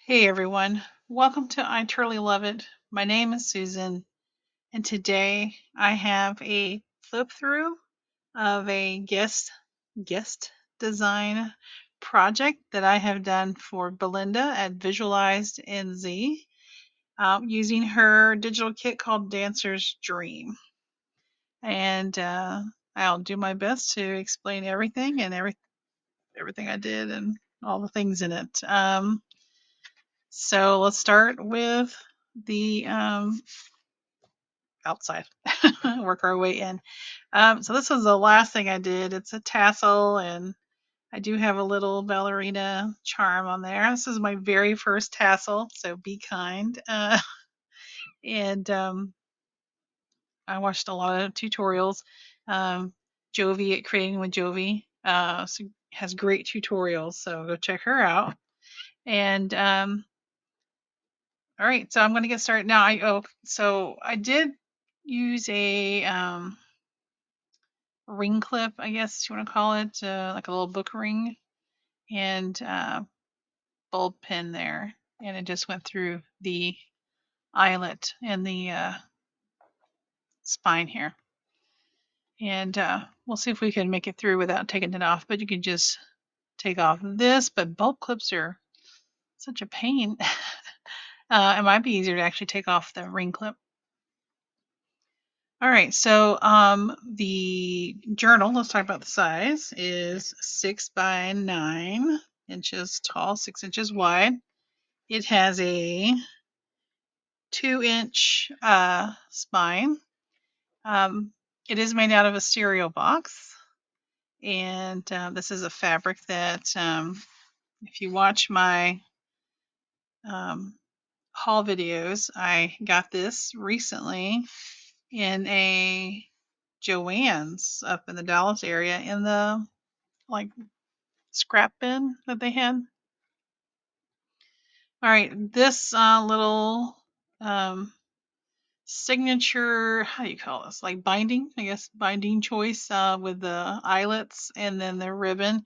Hey everyone, welcome to I Truly Love It. My name is Susan, and today I have a flip through of a guest design project that I have done for Belinda at Visualized NZ using her digital kit called Dancer's Dream. And I'll do my best to explain everything and everything I did and all the things in it. So let's start with the outside, work our way in. So this was the last thing I did. It's a tassel, and I do have a little ballerina charm on there. This is my very first tassel, so be kind. And I watched a lot of tutorials. Um, Jovi at Creating with Jovi so has great tutorials, so go check her out. And all right, so I'm going to get started now. So I did use a ring clip, I guess you want to call it, like a little book ring, and bulb pin there, and it just went through the eyelet and the spine here. And we'll see if we can make it through without taking it off. But you can just take off this. But bulb clips are such a pain. It might be easier to actually take off the ring clip. All right, so the journal, let's talk about the size, is 6 by 9 inches tall, 6 inches wide. It has a 2-inch spine. It is made out of a cereal box, and this is a fabric that, if you watch my haul videos, I got this recently in a Joann's up in the Dallas area in the like scrap bin that they had. All right, this little signature, how do you call this? Like binding, I guess, binding choice with the eyelets and then the ribbon.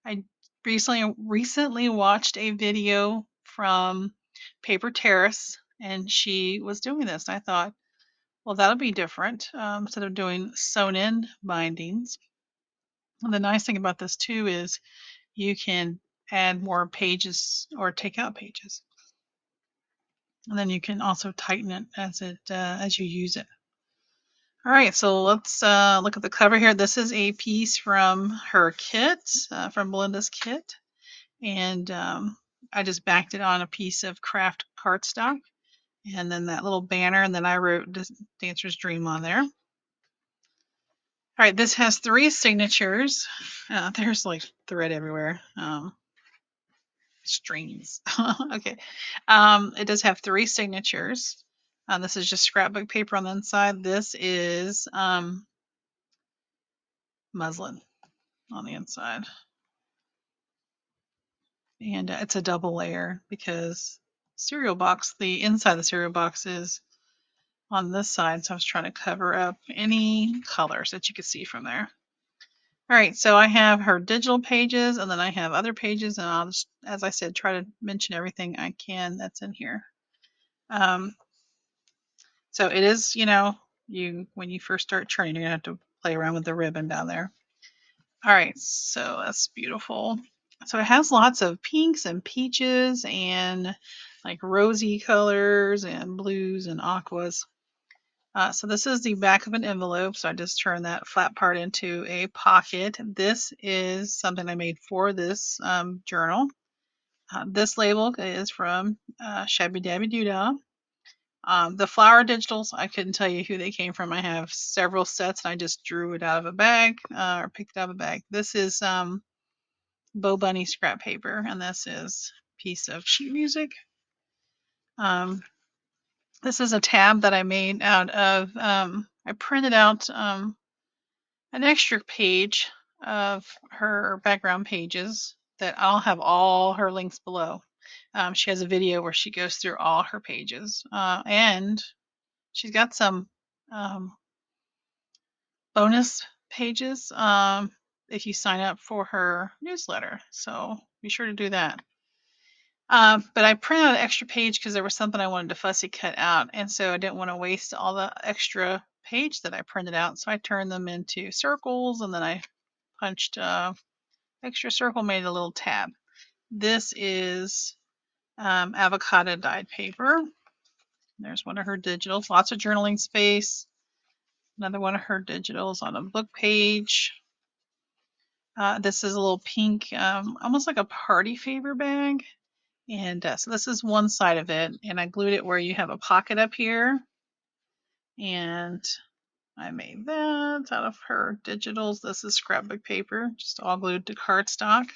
I recently watched a video from Paper Terrace, and she was doing this. And I thought, well, that'll be different instead of doing sewn in bindings. And the nice thing about this too is you can add more pages or take out pages, and then you can also tighten it as you use it. All right, so let's look at the cover here. This is a piece from her kit, from Belinda's kit, and I just backed it on a piece of craft cardstock, and then that little banner, and then I wrote Dancer's Dream on there. All right, this has 3 signatures. There's like thread everywhere. Strings. Okay. It does have 3 signatures. This is just scrapbook paper on the inside. This is muslin on the inside. And it's a double layer because the inside of the cereal box is on this side. So I was trying to cover up any colors that you could see from there. All right, so I have her digital pages, and then I have other pages, and I'll just, as I said, try to mention everything I can that's in here. So it is, when you first start churning, you're gonna have to play around with the ribbon down there. All right, so that's beautiful. So it has lots of pinks and peaches and like rosy colors and blues and aquas. So this is the back of an envelope. So I just turned that flat part into a pocket. This is something I made for this journal. This label is from Shabby Dabby Doodah. The flower digitals, I couldn't tell you who they came from. I have several sets, and I just drew it out of a bag or picked it out of a bag. This is Bo Bunny scrap paper, and this is a piece of sheet music. This is a tab that I made out of, I printed out an extra page of her background pages that I'll have all her links below. She has a video where she goes through all her pages, and she's got some bonus pages if you sign up for her newsletter. So be sure to do that. But I printed out an extra page because there was something I wanted to fussy cut out, and so I didn't want to waste all the extra page that I printed out. So I turned them into circles, and then I punched extra circle, made a little tab. This is avocado dyed paper. There's one of her digitals. Lots of journaling space. Another one of her digitals on a book page. This is a little pink, almost like a party favor bag. And so this is one side of it, and I glued it where you have a pocket up here. And I made that out of her digitals. This is scrapbook paper, just all glued to cardstock.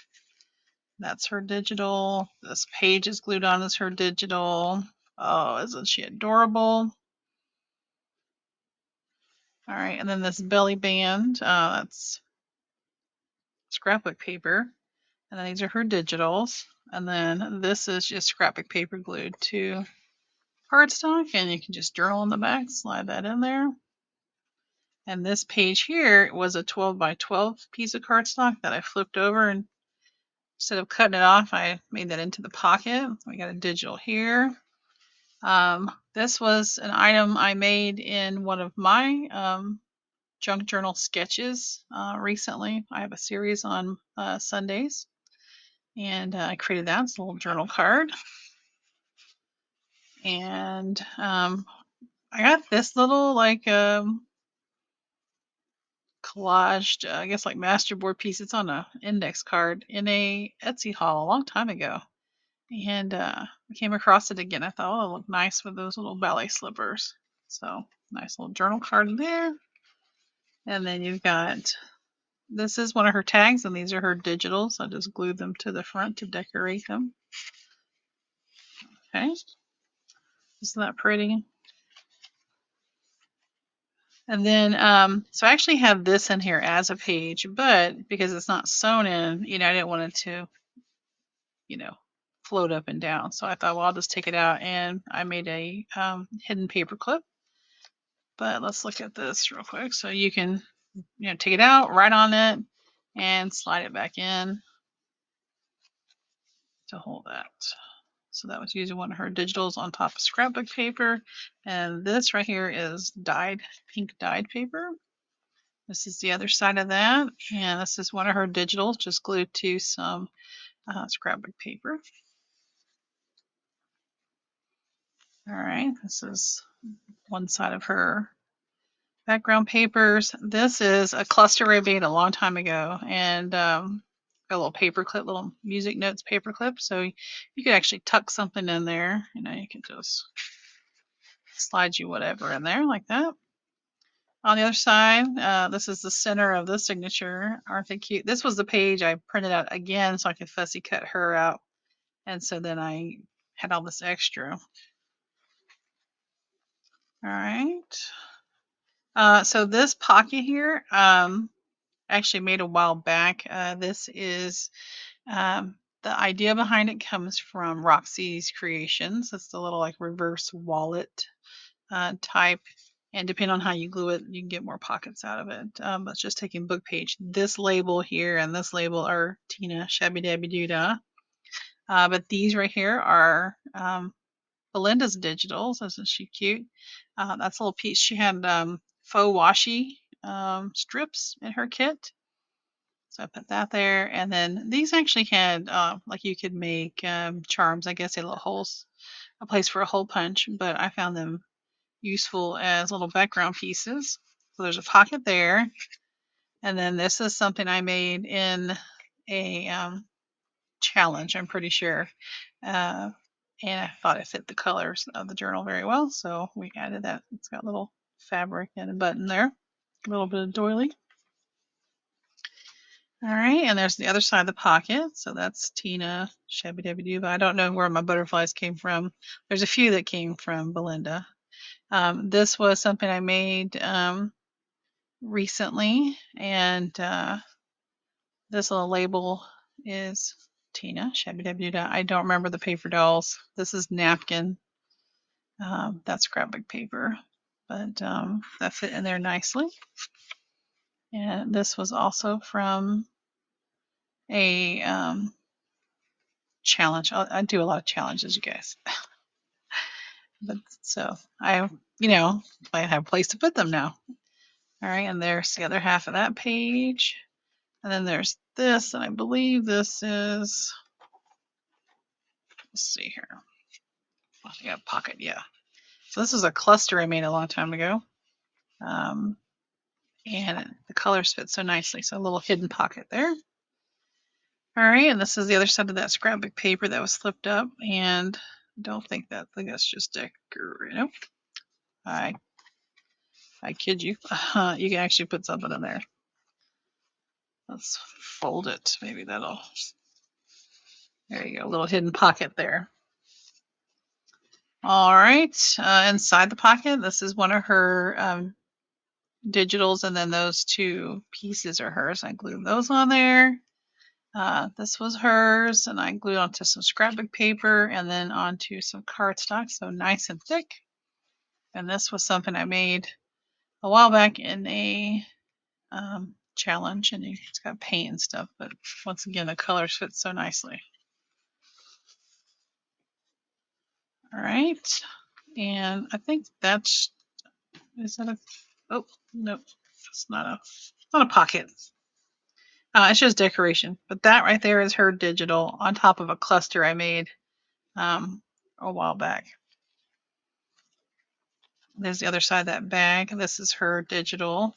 That's her digital. This page is glued on as her digital. Oh, isn't she adorable? All right, and then this belly band, that's scrapbook paper. And then these are her digitals. And then this is just scrapbook paper glued to cardstock, and you can just journal on the back, slide that in there. And this page here was a 12 by 12 piece of cardstock that I flipped over, and instead of cutting it off, I made that into the pocket. We got a digital here. This was an item I made in one of my junk journal sketches recently. I have a series on Sundays, and I created that. It's a little journal card. And I got this little collaged, I guess like masterboard piece. It's on a index card in a Etsy haul a long time ago. And I came across it again. I thought, oh, it looked nice with those little ballet slippers. So nice little journal card there. And then you've got, this is one of her tags, and these are her digitals. I just glued them to the front to decorate them. Okay. Isn't that pretty? And then, so I actually have this in here as a page, but because it's not sewn in, I didn't want it to, float up and down. So I thought, well, I'll just take it out, and I made a hidden paper clip. But let's look at this real quick. So you can, take it out, write on it, and slide it back in to hold that. So that was using one of her digitals on top of scrapbook paper. And this right here is pink dyed paper. This is the other side of that. And this is one of her digitals just glued to some scrapbook paper. All right, this is one side of her background papers. This is a cluster I made a long time ago, and a little paper clip, little music notes paper clip. So you could actually tuck something in there. You can just slide you whatever in there like that. On the other side, this is the center of the signature. Aren't they cute? This was the page I printed out again so I could fussy cut her out. And so then I had all this extra. All right. So this pocket here, actually made a while back. This is the idea behind it comes from Roxy's Creations. It's the little like reverse wallet type, and depending on how you glue it, you can get more pockets out of it. But it's just taking book page. This label here and this label are Tina Shabby Dabby Doodah. But these right here are Belinda's digitals. Isn't she cute? That's a little piece. She had faux washi strips in her kit. So I put that there. And then these actually had, like you could make charms. I guess they had little holes, a place for a hole punch, but I found them useful as little background pieces. So there's a pocket there. And then this is something I made in a challenge, I'm pretty sure. And I thought it fit the colors of the journal very well, so we added that. It's got a little fabric and a button there, a little bit of doily. All right, and there's the other side of the pocket. So that's Tina Shabby Dabby Doo. I don't know where my butterflies came from. There's a few that came from Belinda. This was something I made recently, and this little label is Tina Shabby Dabby Doo. I don't remember the paper dolls. This is napkin. That's scrapbook paper, but that fit in there nicely. And this was also from a challenge. I do a lot of challenges, you guys. But so I, you know, I have a place to put them now. All right, and there's the other half of that page. And then there's this, and I believe this is, let's see here. I got a pocket, yeah. So this is a cluster I made a long time ago. And the colors fit so nicely. So a little hidden pocket there. All right, and this is the other side of that scrapbook paper that was flipped up. And I don't think that, I think that's just decorative. Nope. I kid you. You can actually put something in there. Let's fold it. Maybe that'll, there you go, a little hidden pocket there. All right, inside the pocket, this is one of her digitals, and then those two pieces are hers. I glued those on there. This was hers, and I glued onto some scrapbook paper and then onto some cardstock, so nice and thick. And this was something I made a while back in a challenge, and it's got paint and stuff, but once again, the colors fit so nicely. All right, and I think that's, is that a, oh, nope, it's not a pocket. It's just decoration, but that right there is her digital on top of a cluster I made a while back. There's the other side of that bag. This is her digital.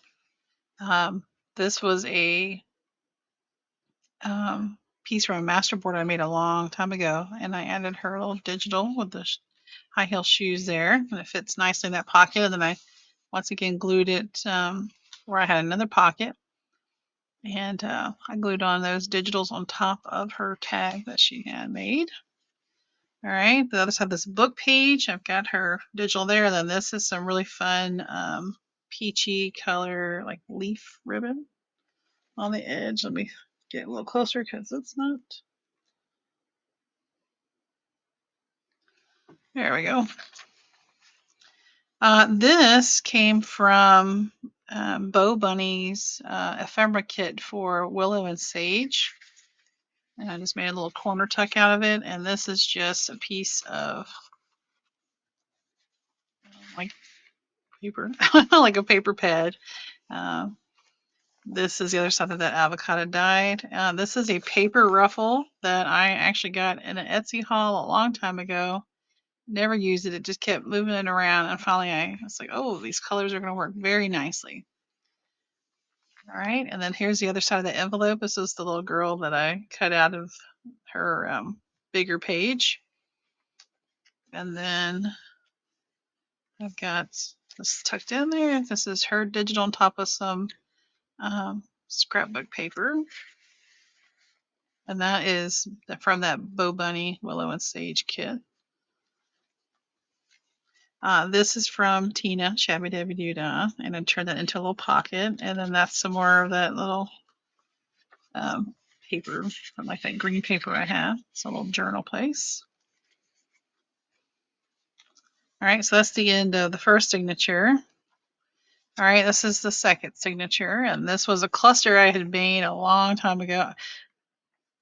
This was a piece from a masterboard I made a long time ago, and I added her little digital with the high heel shoes there, and it fits nicely in that pocket. And then I once again glued it where I had another pocket, and I glued on those digitals on top of her tag that she had made. All right, the other side of this book page, I've got her digital there. And then this is some really fun peachy color, like leaf ribbon on the edge. Let me get a little closer because it's not. There we go. This came from Bo Bunny's ephemera kit for Willow and Sage. And I just made a little corner tuck out of it. And this is just a piece of like paper, like a paper pad. This is the other side of that avocado dyed. This is a paper ruffle that I actually got in an Etsy haul a long time ago. Never used it. It just kept moving it around. And finally I was like, oh, these colors are going to work very nicely. All right. And then here's the other side of the envelope. This is the little girl that I cut out of her bigger page. And then I've got this tucked in there. This is her digital on top of some scrapbook paper. And that is from that Bo Bunny Willow and Sage kit. This is from Tina, Shabby Dabby Doo Dah, and I turned that into a little pocket. And then that's some more of that little paper from like that green paper I have. It's a little journal place. All right, so that's the end of the first signature. All right, this is the second signature, and this was a cluster I had made a long time ago.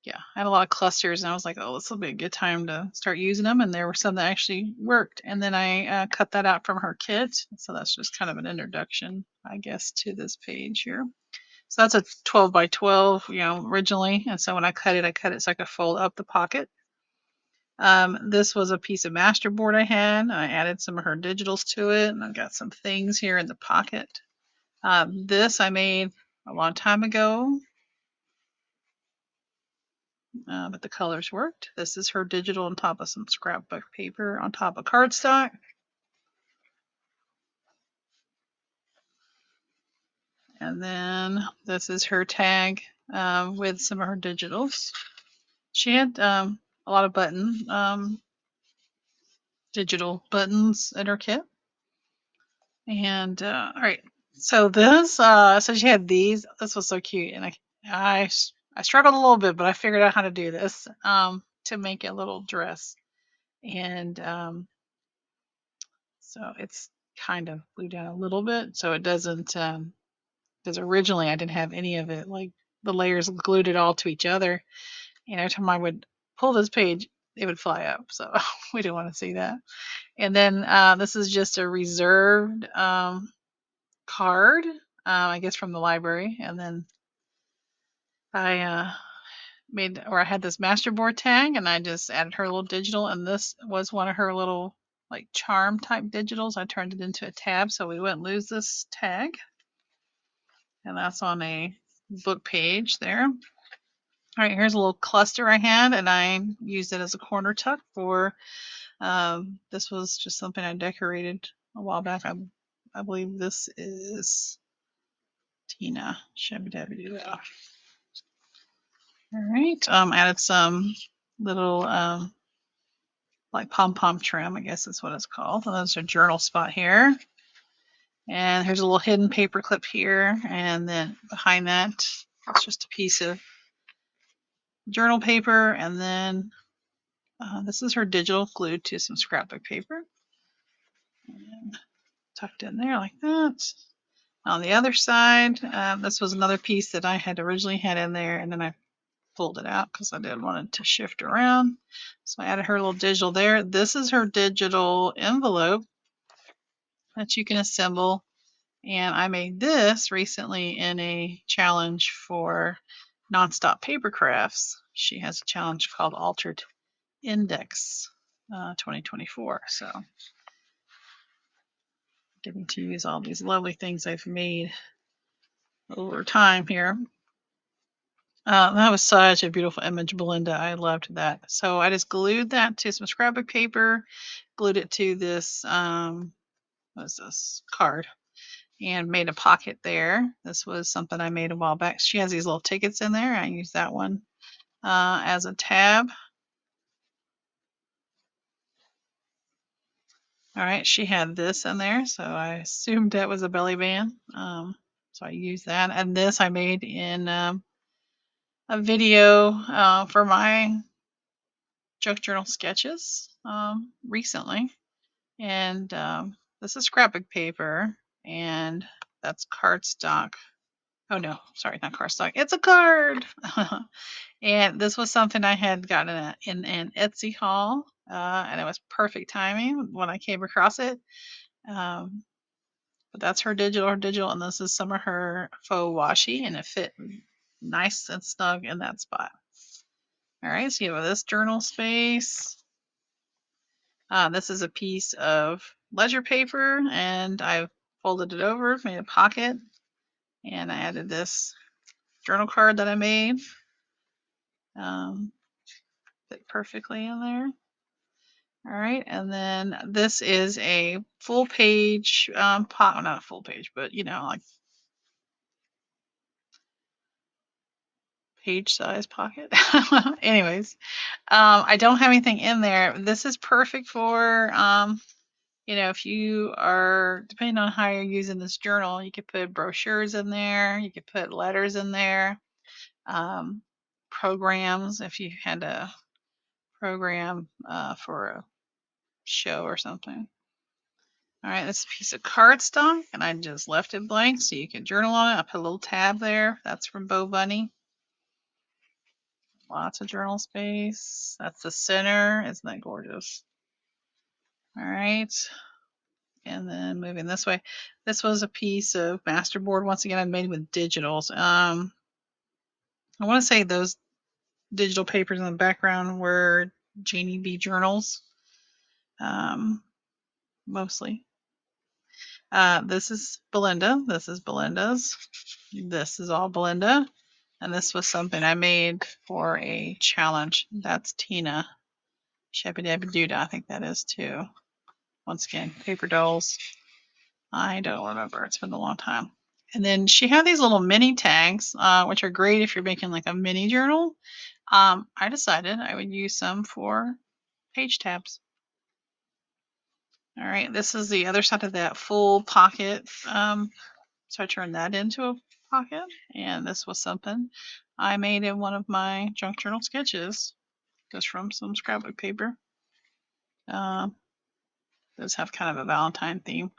Yeah, I had a lot of clusters, and I was like, oh, this will be a good time to start using them. And there were some that actually worked. And then I cut that out from her kit. So that's just kind of an introduction, I guess, to this page here. So that's a 12 by 12, you know, originally. And so when I cut it so I could fold up the pocket. This was a piece of masterboard I had. I added some of her digitals to it, and I've got some things here in the pocket. This I made a long time ago. But the colors worked. This is her digital on top of some scrapbook paper on top of cardstock. And then this is her tag with some of her digitals. She had a lot of digital buttons in her kit. And all right, so this, so she had these. This was so cute, and I struggled a little bit, but I figured out how to do this to make a little dress. And so it's kind of glued down a little bit so it doesn't, because originally I didn't have any of it, like the layers glued it all to each other. And every time I would pull this page, it would fly up. So we didn't want to see that. And then this is just a reserved card, I guess from the library. And then I I had this masterboard tag, and I just added her little digital, and this was one of her little like charm type digitals. I turned it into a tab so we wouldn't lose this tag. And that's on a book page there. All right, here's a little cluster I had, and I used it as a corner tuck for, this was just something I decorated a while back. I believe this is Tina. Shabby-dabby-doo. All right, added some little like pom-pom trim, I guess is what it's called. And there's a journal spot here. And here's a little hidden paper clip here. And then behind that, it's just a piece of journal paper. And then this is her digital glued to some scrapbook paper. And tucked in there like that. On the other side, this was another piece that I had originally had in there. And then I pulled it out because I didn't want it to shift around. So I added her little digital there. This is her digital envelope that you can assemble. And I made this recently in a challenge for Nonstop Paper Crafts. She has a challenge called Altered Index 2024. So getting to use all these lovely things I've made over time here. That was such a beautiful image, Belinda. I loved that. So I just glued that to some scrapbook paper, glued it to this, what is this, card, and made a pocket there. This was something I made a while back. She has these little tickets in there. I used that one as a tab. All right, she had this in there, so I assumed that was a belly band. So I used that. And this I made in a video for my junk journal sketches recently. And this is scrapbook paper, and that's cardstock. Oh no, sorry, not cardstock. It's a card. And this was something I had gotten in an Etsy haul, and it was perfect timing when I came across it. Um, but that's her digital, and this is some of her faux washi, and it fit nice and snug in that spot. All right, so you have this journal space. This is a piece of ledger paper, and I folded it over, made a pocket, and I added this journal card that I made. Fit perfectly in there. All right, and then this is a full page not a full page, but like page size pocket. Anyways, I don't have anything in there. This is perfect for if you are, depending on how you're using this journal, you could put brochures in there, you could put letters in there, programs if you had a program for a show or something. All right, this is a piece of cardstock, and I just left it blank so you can journal on it. I put a little tab there. That's from Bo Bunny. Lots of journal space. That's the center. Isn't that gorgeous? All right. And then moving this way. This was a piece of masterboard. Once again, I made with digitals. I want to say those digital papers in the background were Janie B journals, mostly. This is Belinda. This is Belinda's. This is all Belinda. And this was something I made for a challenge. That's Tina. Shabby-dabby-doo, I think that is too. Once again, paper dolls. I don't remember. It's been a long time. And then she had these little mini tags, which are great if you're making like a mini journal. I decided I would use some for page tabs. All right, this is the other side of that full pocket. So I turned that into a pocket, and this was something I made in one of my junk journal sketches, just from some scrapbook paper. Does have kind of a Valentine theme,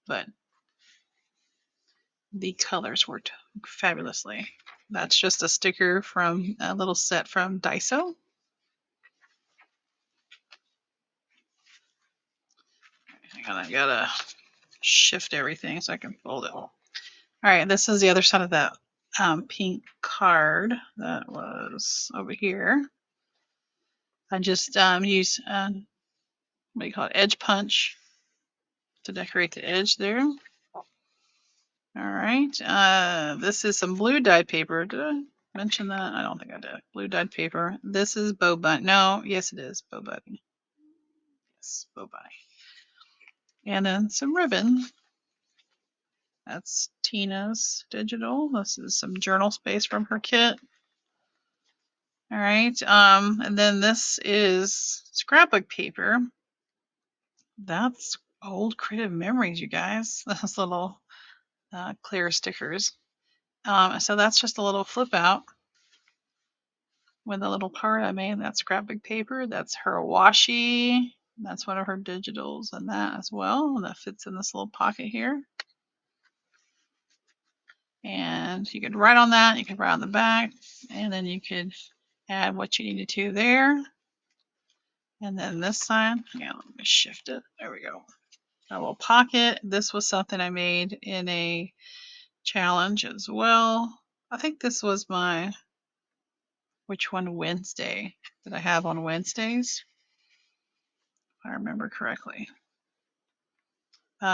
but the colors worked fabulously. That's just a sticker from a little set from Daiso. And I gotta shift everything so I can fold it. All right, this is the other side of that pink card that was over here. I just use what do you call it, edge punch to decorate the edge there. All right, this is some blue dyed paper. Did I mention that? I don't think I did. Blue dyed paper. This is Bow Bunny. No, yes it is Bow Bunny. Yes, Bow Bunny. And then some ribbon. That's Tina's digital. This is some journal space from her kit. All right, and then this is scrapbook paper. That's old Creative Memories, you guys. Those little clear stickers. So that's just a little flip out with a little card I made. That's scrapbook paper. That's her washi. That's one of her digitals and that as well. And that fits in this little pocket here. And you could write on that. You could write on the back. And then you could add what you needed to there. And then this side, yeah, let me shift it. There we go. A little pocket. This was something I made in a challenge as well. I think this was my which one Wednesday that I have on Wednesdays, if I remember correctly.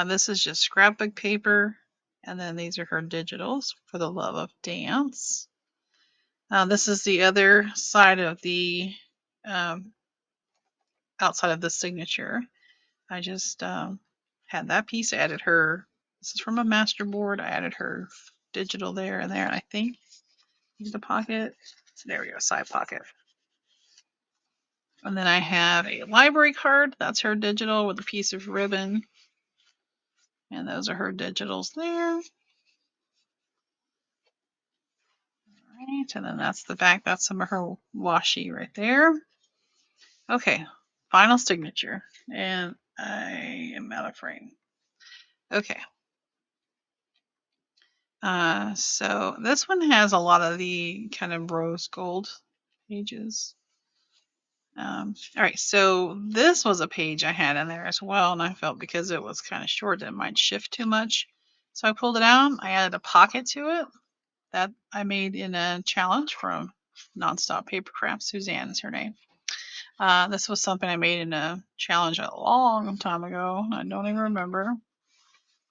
This is just scrapbook paper, and then these are her digitals for the love of dance. This is the other side of the outside of the signature. I just had that piece. I added her. This is from a master board. I added her digital there and there. I think use the pocket. So there we go, side pocket. And then I have a library card. That's her digital with a piece of ribbon. And those are her digitals there. All right, and then that's the back. That's some of her washi right there. Okay, final signature. And I am out of frame. Okay. So this one has a lot of the kind of rose gold pages. All right, so this was a page I had in there as well, and I felt because it was kind of short that it might shift too much. So I pulled it out. I added a pocket to it that I made in a challenge from Nonstop Papercraft. Suzanne is her name. This was something I made in a challenge a long time ago. I don't even remember.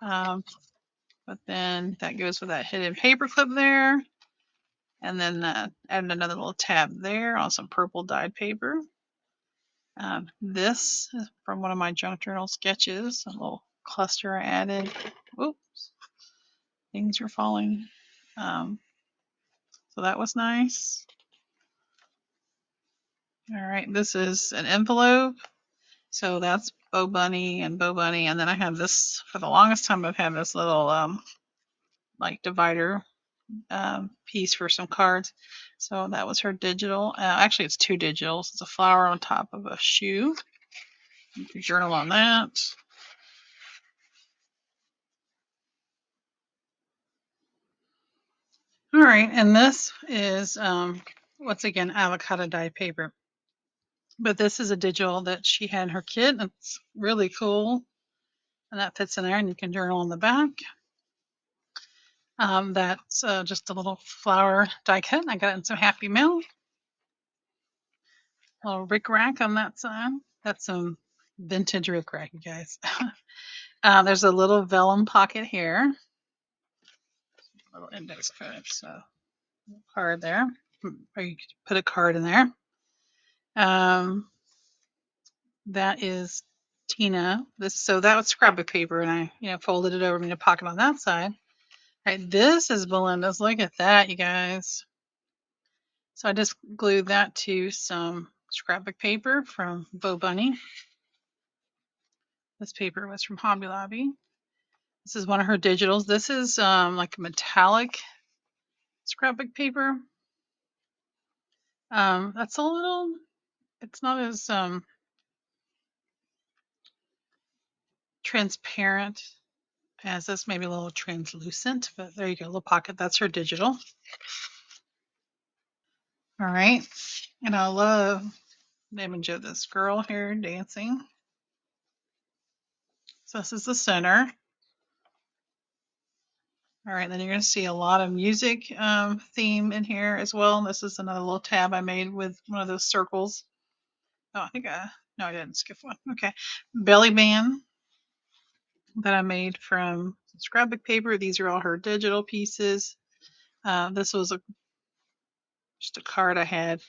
But then that goes with that hidden paper clip there. And then added another little tab there on some purple dyed paper. This is from one of my junk journal sketches, a little cluster I added. Oops, things are falling. So that was nice. All right, this is an envelope. So that's Bow Bunny and Bow Bunny. And then I have this, for the longest time, I've had this little like divider piece for some cards. So that was her digital. Actually, it's two digitals. It's a flower on top of a shoe. You can journal on that. All right, and this is once again avocado dye paper, but this is a digital that she had in her kit. It's really cool, and that fits in there, and you can journal on the back. That's just a little flower die cut. I got it in some Happy Mail. A little Rick Rack on that side. That's some vintage Rick Rack, you guys. There's a little vellum pocket here. A little index card, so card there, or you could put a card in there. That is Tina. So that was scrapbook paper, and I folded it over in a pocket on that side. All right, this is Belinda's. Look at that, you guys. So I just glued that to some scrapbook paper from Bow Bunny. This paper was from Hobby Lobby. This is one of her digitals. This is like a metallic scrapbook paper. That's a little, it's not as transparent as this, maybe a little translucent, but there you go, little pocket. That's her digital. All right, and I love the image of this girl here dancing. So this is the center. All right, then you're going to see a lot of music theme in here as well. This is another little tab I made with one of those circles. Oh, no, I didn't skip one. Okay. Belly band that I made from scrapbook paper. These are all her digital pieces. This was just a card I had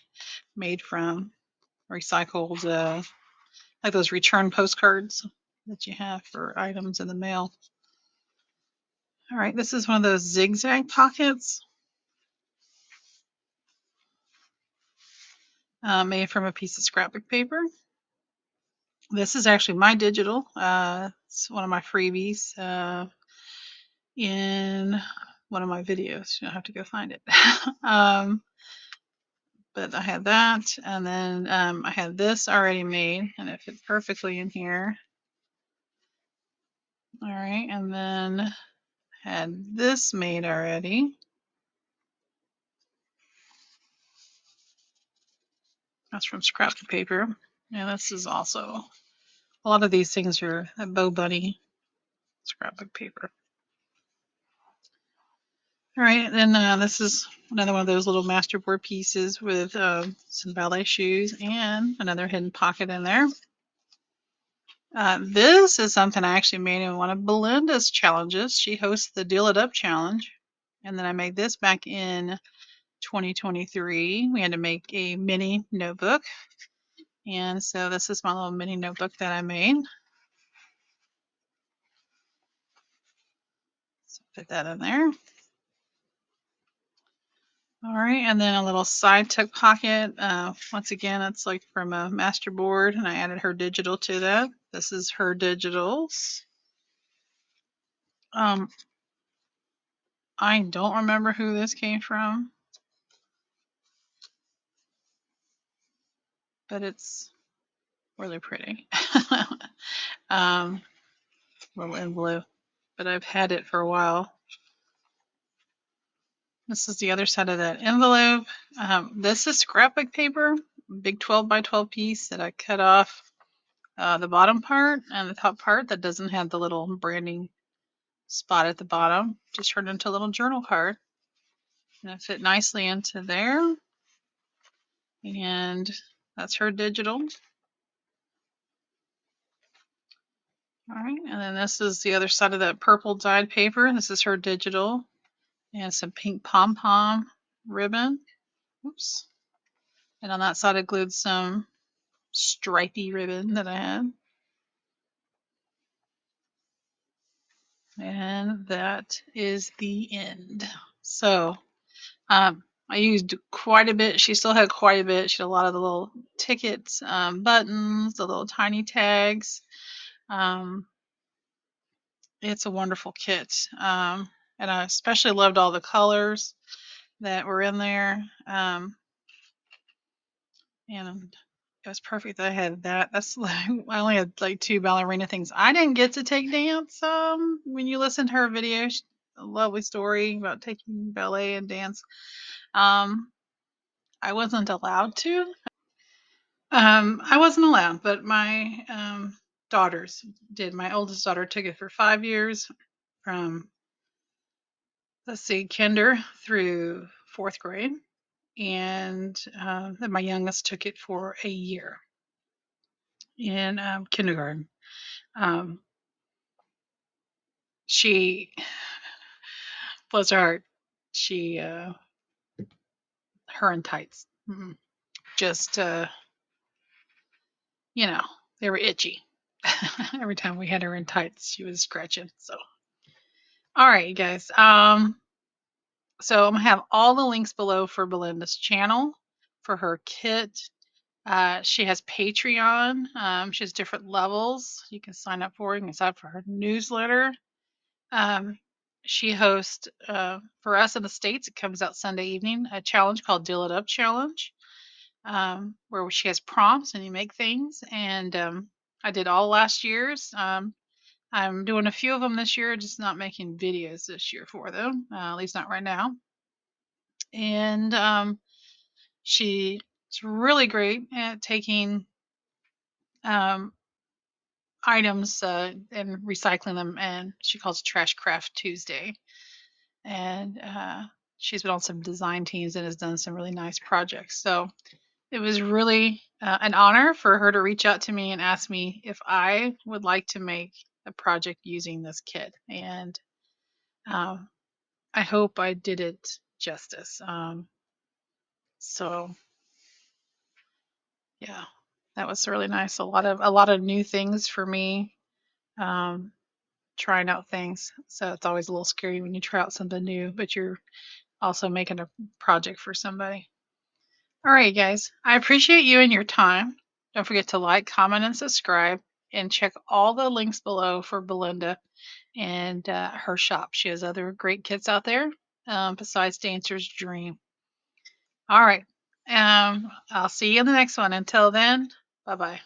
made from recycled, like those return postcards that you have for items in the mail. All right, this is one of those zigzag pockets made from a piece of scrapbook paper. This is actually my digital. It's one of my freebies in one of my videos. You don't have to go find it. But I had that, and then I had this already made, and it fit perfectly in here. All right, and then had this made already. That's from scrapbook paper. And this is also, a lot of these things are a Bow Bunny scrapbook paper. All right, then this is another one of those little masterboard pieces with some ballet shoes and another hidden pocket in there. This is something I actually made in one of Belinda's challenges. She hosts the Deal It Up challenge. And then I made this back in 2023. We had to make a mini notebook. And so this is my little mini notebook that I made. So put that in there. All right, and then a little side tuck pocket. Once again, it's like from a master board, and I added her digital to that. This is her digitals. I don't remember who this came from, but it's really pretty. Little envelope, but I've had it for a while. This is the other side of that envelope. This is scrapbook paper, big 12 by 12 piece that I cut off the bottom part and the top part that doesn't have the little branding spot at the bottom. Just turned into a little journal card. And it fit nicely into there. And that's her digital. All right, and then this is the other side of that purple dyed paper. This is her digital. And some pink pom-pom ribbon. Oops. And on that side I glued some stripy ribbon that I had. And that is the end. So I used quite a bit. She still had quite a bit. She had a lot of the little tickets, buttons, the little tiny tags. It's a wonderful kit. And I especially loved all the colors that were in there. And it was perfect that I had that. That's like, I only had like 2 ballerina things. I didn't get to take dance. When you listen to her video, a lovely story about taking ballet and dance. I wasn't allowed to. I wasn't allowed, but my daughters did. My oldest daughter took it for 5 years, from let's see, kinder through 4th grade, and then my youngest took it for a year in kindergarten. Um, she, bless her heart, she, her and tights, just, you know, they were itchy. Every time we had her in tights, she was scratching. So, all right, you guys. So I'm gonna have all the links below for Belinda's channel, for her kit. She has Patreon. She has different levels you can sign up for. You can sign up for her newsletter. She hosts, for us in the States, it comes out Sunday evening, a challenge called Deal It Up Challenge, where she has prompts and you make things. And I did all last year's. I'm doing a few of them this year, just not making videos this year for them, at least not right now. And she's really great at taking items and recycling them, and she calls it Trash Craft Tuesday. And she's been on some design teams and has done some really nice projects. So it was really an honor for her to reach out to me and ask me if I would like to make a project using this kit. And um, I hope I did it justice. So yeah, that was really nice. A lot of new things for me. Um, trying out things. So it's always a little scary when you try out something new, but you're also making a project for somebody. All right, guys. I appreciate you and your time. Don't forget to like, comment, and subscribe. And check all the links below for Belinda and her shop. She has other great kits out there besides Dancer's Dream. All right. I'll see you in the next one. Until then, bye bye.